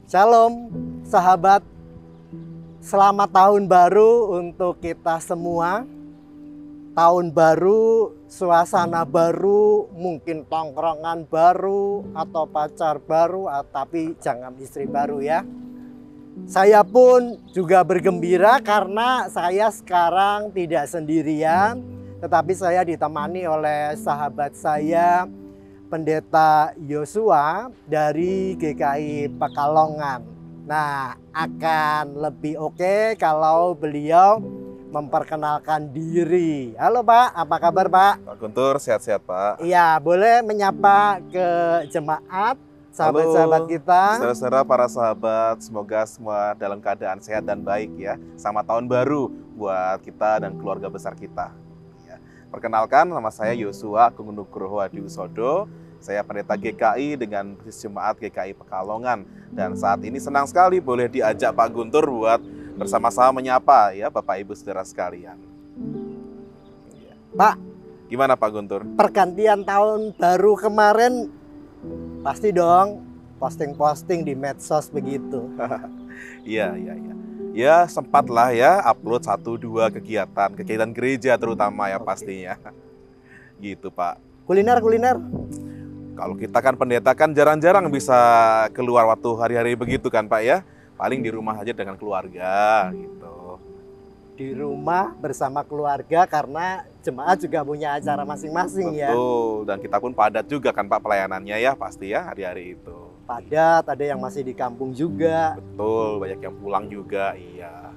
Shalom sahabat, selamat tahun baru untuk kita semua. Tahun baru, suasana baru, mungkin tongkrongan baru atau pacar baru, tapi jangan istri baru ya. Saya pun juga bergembira karena saya sekarang tidak sendirian, tetapi saya ditemani oleh sahabat saya, Pendeta Yosua dari GKI Pekalongan. Nah, akan lebih oke kalau beliau memperkenalkan diri. Halo Pak, apa kabar Pak? Pak Guntur, sehat-sehat Pak. Iya, boleh menyapa ke jemaat, sahabat-sahabat kita. Saudara-saudara, para sahabat, semoga semua dalam keadaan sehat dan baik ya. Selamat tahun baru buat kita dan keluarga besar kita. Perkenalkan, nama saya Yosua Agung Nugroho Adiusodo. Saya pendeta GKI dengan Jemaat GKI Pekalongan. Dan saat ini senang sekali boleh diajak Pak Guntur buat bersama-sama menyapa ya Bapak Ibu Saudara sekalian. Pak, gimana Pak Guntur? Pergantian tahun baru kemarin pasti dong posting-posting di medsos begitu. Iya. Ya sempatlah ya upload 1-2 kegiatan gereja terutama ya pastinya. Gitu Pak. Kuliner. Kalau kita kan pendeta kan jarang-jarang bisa keluar waktu hari-hari begitu kan Pak ya. Paling di rumah aja dengan keluarga gitu. Di rumah bersama keluarga karena jemaat juga punya acara masing-masing ya. Betul, dan kita pun padat juga kan Pak pelayanannya ya pasti ya hari-hari itu. Padat, ada yang masih di kampung juga. Betul, banyak yang pulang juga, iya.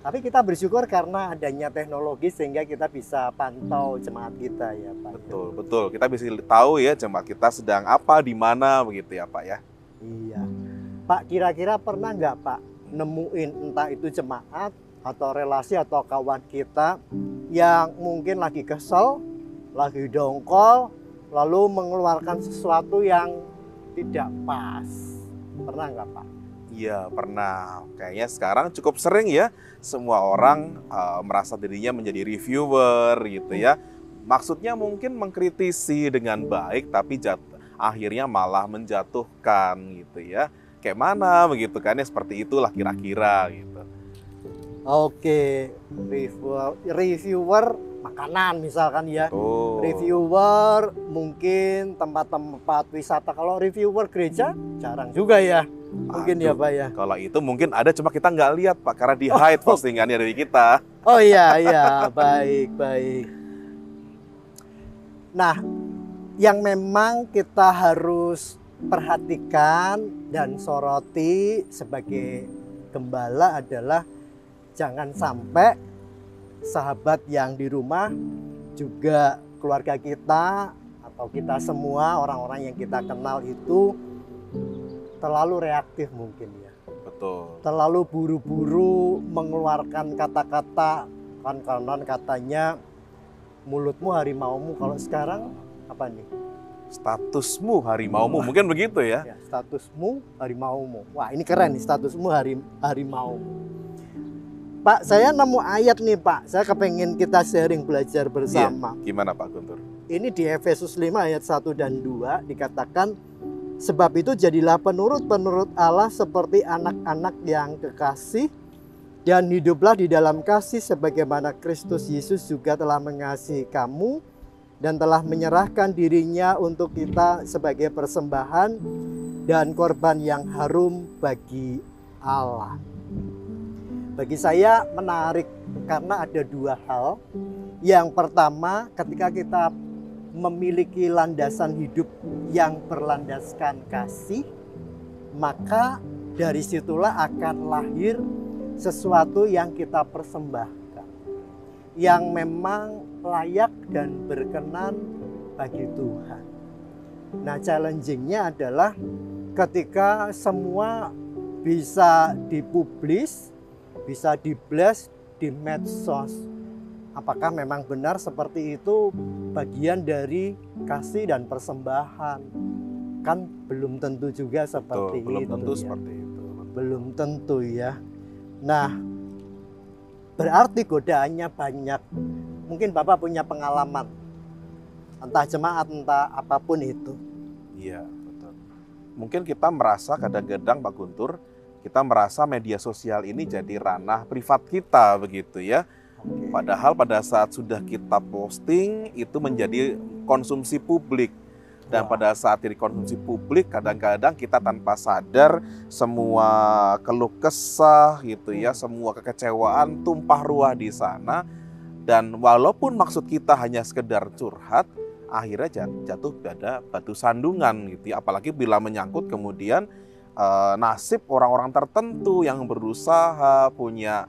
Tapi kita bersyukur karena adanya teknologi sehingga kita bisa pantau jemaat kita ya Pak. Betul. Kita bisa tahu ya jemaat kita sedang apa, di mana begitu ya Pak ya. Iya. Pak, kira-kira pernah nggak Pak nemuin entah itu jemaat atau relasi atau kawan kita yang mungkin lagi kesel, lagi dongkol, lalu mengeluarkan sesuatu yang tidak pas? Pernah nggak Pak? Iya pernah. Kayaknya sekarang cukup sering ya semua orang merasa dirinya menjadi reviewer gitu ya. Maksudnya mungkin mengkritisi dengan baik tapi akhirnya malah menjatuhkan gitu ya. Kayak mana begitu kan ya, seperti itulah kira-kira gitu. Oke, reviewer makanan misalkan ya. Oh. Reviewer mungkin tempat-tempat wisata. Kalau reviewer gereja jarang juga ya. Mungkin ya Pak ya. Kalau itu mungkin ada cuma kita nggak lihat Pak karena di hide postingannya dari kita. Oh iya, baik. Nah, yang memang kita harus perhatikan dan soroti sebagai gembala adalah jangan sampai sahabat yang di rumah juga keluarga kita atau kita semua orang-orang yang kita kenal itu terlalu reaktif mungkin ya. Betul. Terlalu buru-buru mengeluarkan kata-kata, kan konon katanya mulutmu harimaumu. Kalau sekarang apa nih? Statusmu harimaumu, mungkin begitu ya? Ya, statusmu harimaumu. Wah ini keren nih, statusmu harimaumu. Pak, saya nemu ayat nih Pak, saya kepengen kita sharing belajar bersama. Iya. Gimana Pak Guntur? Ini di Efesus 5 ayat 1 dan 2 dikatakan, sebab itu jadilah penurut Allah seperti anak-anak yang kekasih, dan hiduplah di dalam kasih sebagaimana Kristus Yesus juga telah mengasihi kamu dan telah menyerahkan dirinya untuk kita sebagai persembahan dan korban yang harum bagi Allah. Bagi saya menarik karena ada dua hal. Yang pertama, ketika kita memiliki landasan hidup yang berlandaskan kasih, maka dari situlah akan lahir sesuatu yang kita persembahkan, yang memang layak dan berkenan bagi Tuhan. Nah, challenging-nya adalah ketika semua bisa dipublis, bisa di-blast di medsos. Apakah memang benar seperti itu bagian dari kasih dan persembahan? Kan belum tentu juga seperti itu. Belum tentu ya. Seperti itu. Belum tentu ya. Nah, berarti godaannya banyak. Mungkin Bapak punya pengalaman. Entah jemaat, entah apapun itu. Iya, betul. mungkin kita merasa kadang-kadang Pak Guntur, kita merasa media sosial ini jadi ranah privat kita begitu ya. Padahal pada saat sudah kita posting itu menjadi konsumsi publik. Dan pada saat jadi konsumsi publik kadang-kadang kita tanpa sadar semua keluh kesah gitu ya, semua kekecewaan tumpah ruah di sana. Dan walaupun maksud kita hanya sekedar curhat, akhirnya jatuh pada batu sandungan gitu ya. Apalagi bila menyangkut kemudian nasib orang-orang tertentu yang berusaha punya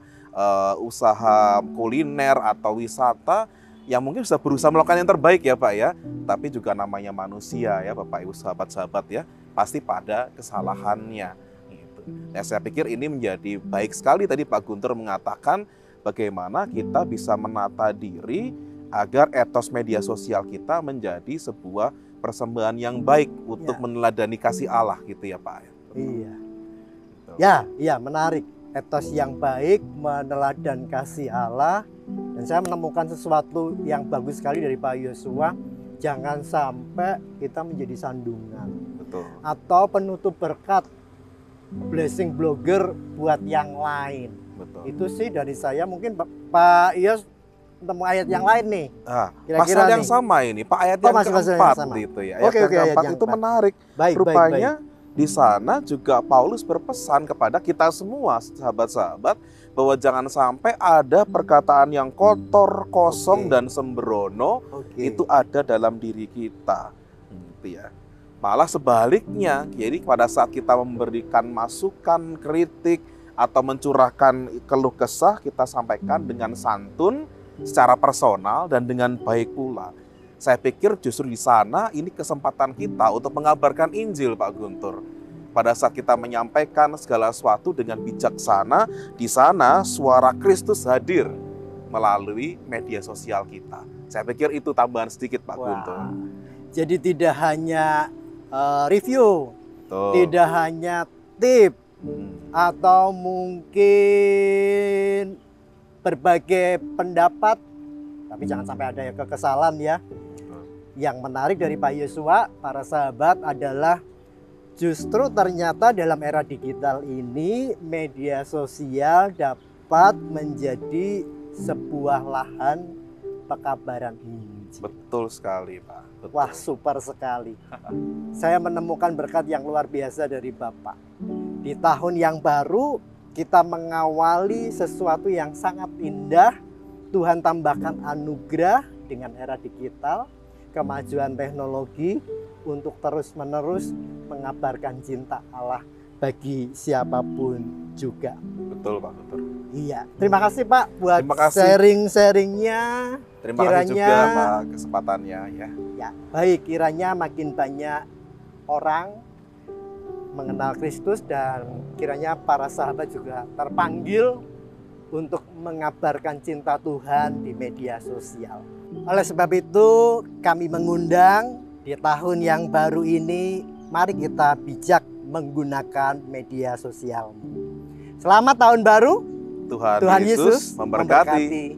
usaha kuliner atau wisata yang mungkin sudah berusaha melakukan yang terbaik ya Pak ya, tapi juga namanya manusia ya Bapak Ibu sahabat-sahabat ya, pasti pada kesalahannya gitu. Nah, saya pikir ini menjadi baik sekali tadi Pak Guntur mengatakan bagaimana kita bisa menata diri agar etos media sosial kita menjadi sebuah persembahan yang baik untuk meneladani kasih Allah gitu ya Pak. Iya. Ya, iya menarik. Etos yang baik, meneladan kasih Allah. Dan saya menemukan sesuatu yang bagus sekali dari Pak Yosua. Jangan sampai kita menjadi sandungan. Betul. Atau penutup berkat, blessing blogger buat yang lain. Betul. Itu sih dari saya. Mungkin Pak Yos ketemu ayat yang lain nih. Pasal yang sama ini, Pak, ayat yang keempat gitu ya. Ayat yang keempat itu menarik. Rupanya di sana juga Paulus berpesan kepada kita semua sahabat-sahabat bahwa jangan sampai ada perkataan yang kotor, kosong dan sembrono itu ada dalam diri kita. Gitu ya. Malah sebaliknya, jadi pada saat kita memberikan masukan, kritik atau mencurahkan keluh kesah, kita sampaikan dengan santun, secara personal dan dengan baik pula. Saya pikir justru di sana ini kesempatan kita untuk mengabarkan Injil Pak Guntur. Pada saat kita menyampaikan segala sesuatu dengan bijaksana, di sana suara Kristus hadir melalui media sosial kita. Saya pikir itu tambahan sedikit Pak Guntur. Jadi tidak hanya review, tidak hanya tip, atau mungkin berbagai pendapat, tapi jangan sampai ada yang kekesalan ya. Yang menarik dari Pak Yosua, para sahabat, adalah justru ternyata dalam era digital ini media sosial dapat menjadi sebuah lahan pekabaran Injil. Betul sekali Pak. Betul. Wah, super sekali. Saya menemukan berkat yang luar biasa dari Bapak. Di tahun yang baru kita mengawali sesuatu yang sangat indah. Tuhan tambahkan anugerah dengan era digital, kemajuan teknologi untuk terus-menerus mengabarkan cinta Allah bagi siapapun juga. Betul Pak, betul. Iya, terima kasih Pak buat sharing-sharingnya. Terima kasih juga Pak kesempatannya ya. Ya, baik, kiranya makin banyak orang mengenal Kristus dan kiranya para sahabat juga terpanggil untuk mengabarkan cinta Tuhan di media sosial. Oleh sebab itu kami mengundang di tahun yang baru ini, mari kita bijak menggunakan media sosial. Selamat tahun baru. Tuhan Yesus memberkati.